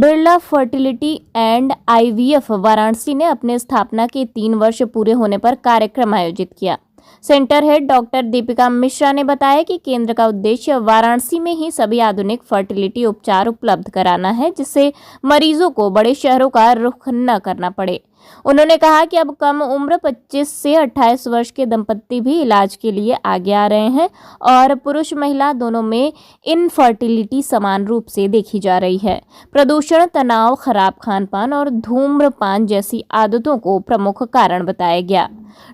Birla fertility and IVF Varanasi ने अपने स्थापना के 3 वर्ष पूरे होने पर कार्यक्रम आयोजित किया। Centre head doctor Deepika Mishra ने बताया कि केंद्र का उद्देश्य वाराणसी में ही सभी आधुनिक फर्टिलिटी उपचार उपलब्ध कराना है, जिससे मरीजों को बड़े शहरों का रुख न करना पड़े। उन्होंने कहा कि अब कम उम्र 25 से 28 वर्ष के दंपत्ति भी इलाज के लिए आगे आ रहे हैं और पुरुष महिला दोनों में इनफर्टिलिटी समान रूप से देखी जा रही है। प्रदूषण, तनाव, खराब खानपान और धूम्रपान जैसी आदतों को प्रमुख कारण बताया गया।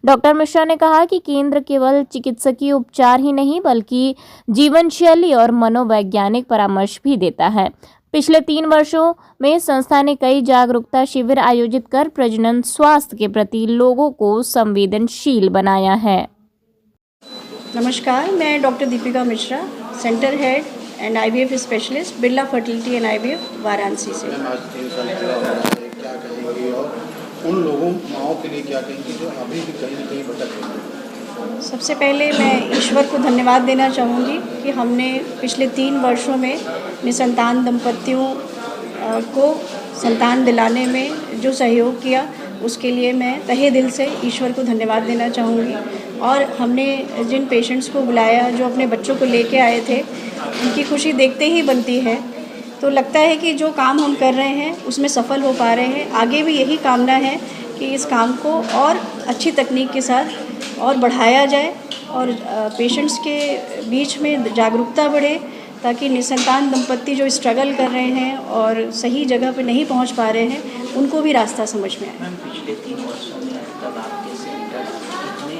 डॉक्टर मिश्रा ने कहा कि केंद्र केवल चिकित्सकीय उपचार ही नहीं बल्कि जीवन शैली और मनोवैज्ञानिक परामर्श भी देता है। पिछले 3 वर्षों में संस्था ने कई जागरूकता शिविर आयोजित कर प्रजनन स्वास्थ्य के प्रति लोगों को संवेदनशील बनाया है। नमस्कार, मैं doctor Deepika Mishra, centre head and IVF specialist, Birla fertility and IVF, Varanasi से। आज 3 साल पूरा हुआ है, क्या कहेंगी और उन लोगों माओं के लिए क्या कहेंगी जो अभी भी कहीं न कहीं भटक रही हैं? सबसे पहले मैं ईश्वर को धन्यवाद देना चाहूँगी कि हमने पिछले 3 वर्षों में निसंतान दंपतियों को संतान दिलाने में जो सहयोग किया, उसके लिए मैं तहे दिल से ईश्वर को धन्यवाद देना चाहूँगी। और हमने जिन पेशेंट्स को बुलाया जो अपने बच्चों को लेके आए थे, उनकी खुशी देखते ही बनती है। तो लगता है कि जो काम हम कर रहे हैं उसमें सफल हो पा रहे हैं। आगे भी यही कामना है कि इस काम को और अच्छी तकनीक के साथ और बढ़ाया जाए और पेशेंट्स के बीच में जागरूकता बढ़े, ताकि निसंतान दंपत्ति जो स्ट्रगल कर रहे हैं और सही जगह पे नहीं पहुंच पा रहे हैं, उनको भी रास्ता समझ में आए। मैम, पिछले 3 वर्षों में तब आपके सेंटर कितने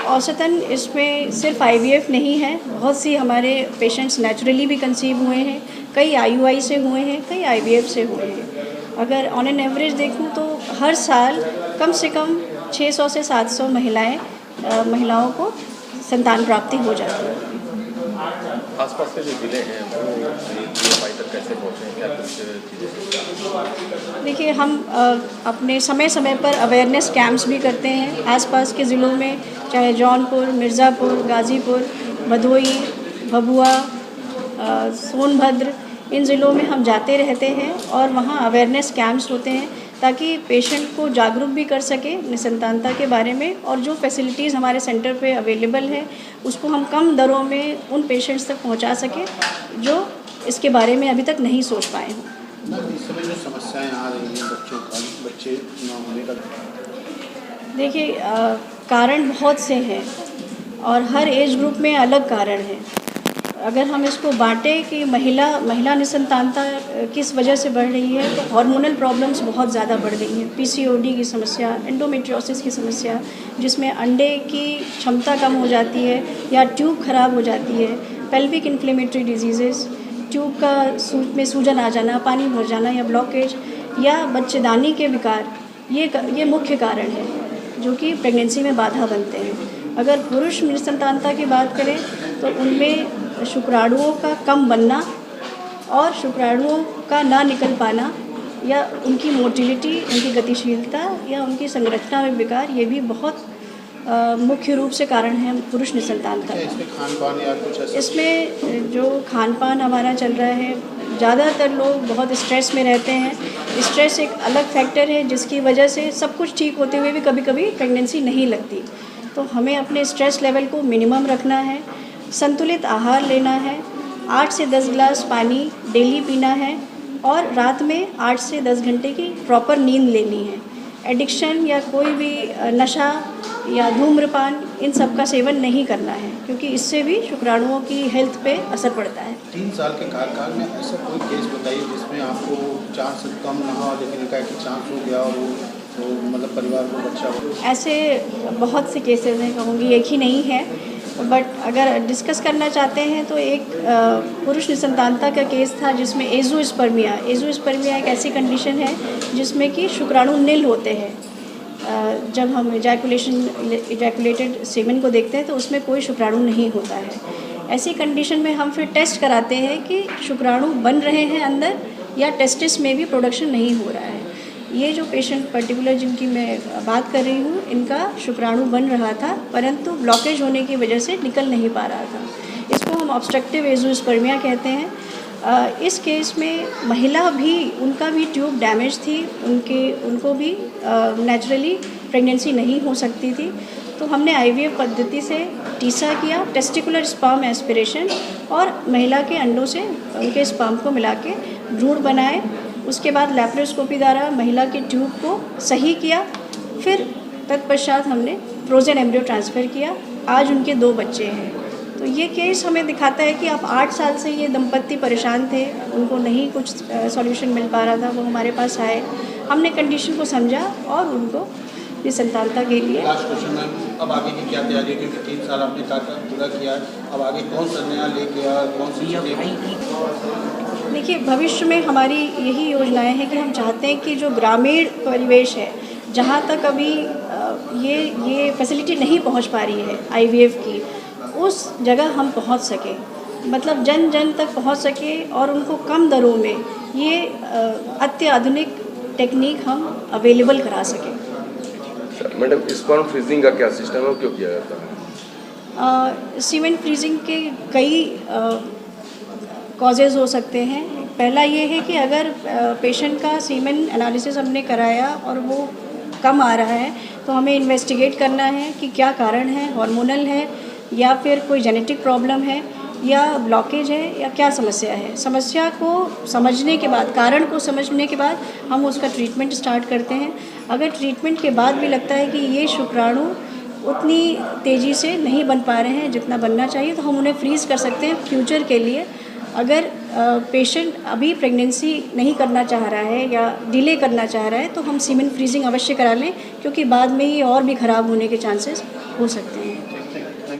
औसतन इसमें सिर्फ आईवीएफ नहीं है, बहुत सी हमारे पेशेंट्स नेचुरली भी कंसीव हुए हैं, कई आईयूआई से हुए हैं, कई आईवीएफ से हुए हैं। अगर ऑन एन एवरेज देखूं तो हर साल कम से कम 600 से 700 महिलाओं को संतान प्राप्ति हो जाती है। आसपास के जो जिले हैं वो तक कैसे पहुँचे हैं, क्या कुछ चीज़ें? देखिए, हम अपने समय समय पर अवेयरनेस कैंप्स भी करते हैं आसपास के ज़िलों में, चाहे जौनपुर, मिर्ज़ापुर, गाज़ीपुर, भदोई, भभुआ, सोनभद्र, इन ज़िलों में हम जाते रहते हैं और वहाँ अवेयरनेस कैंप्स होते हैं ताकि पेशेंट को जागरूक भी कर सके निसंतानता के बारे में, और जो फैसिलिटीज़ हमारे सेंटर पे अवेलेबल है उसको हम कम दरों में उन पेशेंट्स तक पहुंचा सकें जो इसके बारे में अभी तक नहीं सोच पाए हों। इस समय जो समस्याएं आ रही हैं बच्चे न होने का, देखिए, कारण बहुत से हैं और हर एज ग्रुप में अलग कारण हैं। अगर हम इसको बांटें कि महिला निसंतानता किस वजह से बढ़ रही है, तो हार्मोनल प्रॉब्लम्स बहुत ज़्यादा बढ़ गई हैं। पीसीओडी की समस्या, एंडोमेट्रियोसिस की समस्या, जिसमें अंडे की क्षमता कम हो जाती है या ट्यूब खराब हो जाती है, पेल्विक इन्फ्लेमेटरी डिजीज़ेस, ट्यूब का में सूजन आ जाना, पानी भर जाना या ब्लॉकेज, या बच्चेदानी के विकार, ये मुख्य कारण है जो कि प्रेगनेंसी में बाधा बनते हैं। अगर पुरुष निसंतानता की बात करें तो उनमें शुक्राणुओं का कम बनना और शुक्राणुओं का ना निकल पाना या उनकी मोटिलिटी, उनकी गतिशीलता या उनकी संरचना में विकार, ये भी बहुत मुख्य रूप से कारण है पुरुष निसंतानता का। इसमें खान-पान या कुछ ऐसा? इसमें जो खान-पान हमारा चल रहा है, ज़्यादातर लोग बहुत स्ट्रेस में रहते हैं। स्ट्रेस एक अलग फैक्टर है जिसकी वजह से सब कुछ ठीक होते हुए भी कभी कभी प्रेगनेंसी नहीं लगती। तो हमें अपने स्ट्रेस लेवल को मिनिमम रखना है, संतुलित आहार लेना है, 8 से 10 गिलास पानी डेली पीना है और रात में 8 से 10 घंटे की प्रॉपर नींद लेनी है। एडिक्शन या कोई भी नशा या धूम्रपान, इन सब का सेवन नहीं करना है, क्योंकि इससे भी शुक्राणुओं की हेल्थ पे असर पड़ता है। 3 साल के कार्यकाल में ऐसा कोई केस बताइए जिसमें आपको चांस कम ना हो, लेकिन का चांस हो गया और तो मतलब परिवार को बच्चा हो? ऐसे बहुत से केसेस हैं, कहूँगी एक ही नहीं है, बट अगर डिस्कस करना चाहते हैं तो एक पुरुष निसंतानता का केस था जिसमें एज़ोस्पर्मिया एक ऐसी कंडीशन है जिसमें कि शुक्राणु नील होते हैं। जब हम इजैकुलेटेड सेमेन को देखते हैं तो उसमें कोई शुक्राणु नहीं होता है। ऐसी कंडीशन में हम फिर टेस्ट कराते हैं कि शुक्राणु बन रहे हैं अंदर या टेस्टिस में भी प्रोडक्शन नहीं हो रहा है। ये जो पेशेंट पर्टिकुलर जिनकी मैं बात कर रही हूँ, इनका शुक्राणु बन रहा था परंतु ब्लॉकेज होने की वजह से निकल नहीं पा रहा था। इसको हम ऑब्स्ट्रक्टिव एज़ोस्पर्मिया कहते हैं। इस केस में महिला भी, उनका भी ट्यूब डैमेज थी, उनको भी नेचुरली प्रेगनेंसी नहीं हो सकती थी। तो हमने आईवीएफ पद्धति से टीसा किया, टेस्टिकुलर स्पर्म एस्पिरेशन, और महिला के अंडों से उनके स्पर्म को मिला के भ्रूण बनाए। उसके बाद लैप्रोस्कोपी द्वारा महिला के ट्यूब को सही किया। फिर तत्पश्चात हमने फ्रोजन एम्ब्रियो ट्रांसफ़र किया। आज उनके 2 बच्चे हैं। तो ये केस हमें दिखाता है कि अब 8 साल से ये दंपत्ति परेशान थे, उनको नहीं कुछ सॉल्यूशन मिल पा रहा था, वो हमारे पास आए, हमने कंडीशन को समझा और उनको निसंतानता के लिए। लास्ट क्वेश्चन मैम, अब आगे की क्या तैयारी है, क्योंकि 3 साल आपने कार्य पूरा किया, अब आगे कौन सा नया लेके आया, कौन सी चीज़ें? देखिए, भविष्य में हमारी यही योजनाएं हैं कि हम चाहते हैं कि जो ग्रामीण परिवेश है, जहाँ तक अभी ये फैसिलिटी नहीं पहुँच पा रही है आईवीएफ की, उस जगह हम पहुँच सकें, मतलब जन जन तक पहुँच सके और उनको कम दरों में ये अत्याधुनिक टेक्निक हम अवेलेबल करा सकें। मैडम, स्पर्म फ्रीजिंग का क्या सिस्टम है, वो क्यों किया जाता है? सीमेंट फ्रीजिंग के कई कॉजेज़ हो सकते हैं। पहला ये है कि अगर पेशेंट का सीमेन एनालिसिस हमने कराया और वो कम आ रहा है, तो हमें इन्वेस्टिगेट करना है कि क्या कारण है, हार्मोनल है या फिर कोई जेनेटिक प्रॉब्लम है या ब्लॉकेज है या क्या समस्या है। समस्या को समझने के बाद, कारण को समझने के बाद हम उसका ट्रीटमेंट स्टार्ट करते हैं। अगर ट्रीटमेंट के बाद भी लगता है कि ये शुक्राणु उतनी तेज़ी से नहीं बन पा रहे हैं जितना बनना चाहिए, तो हम उन्हें फ्रीज़ कर सकते हैं फ्यूचर के लिए। अगर पेशेंट अभी प्रेगनेंसी नहीं करना चाह रहा है या डिले करना चाह रहा है, तो हम सीमेन फ्रीजिंग अवश्य करा लें, क्योंकि बाद में ये और भी ख़राब होने के चांसेस हो सकते हैं।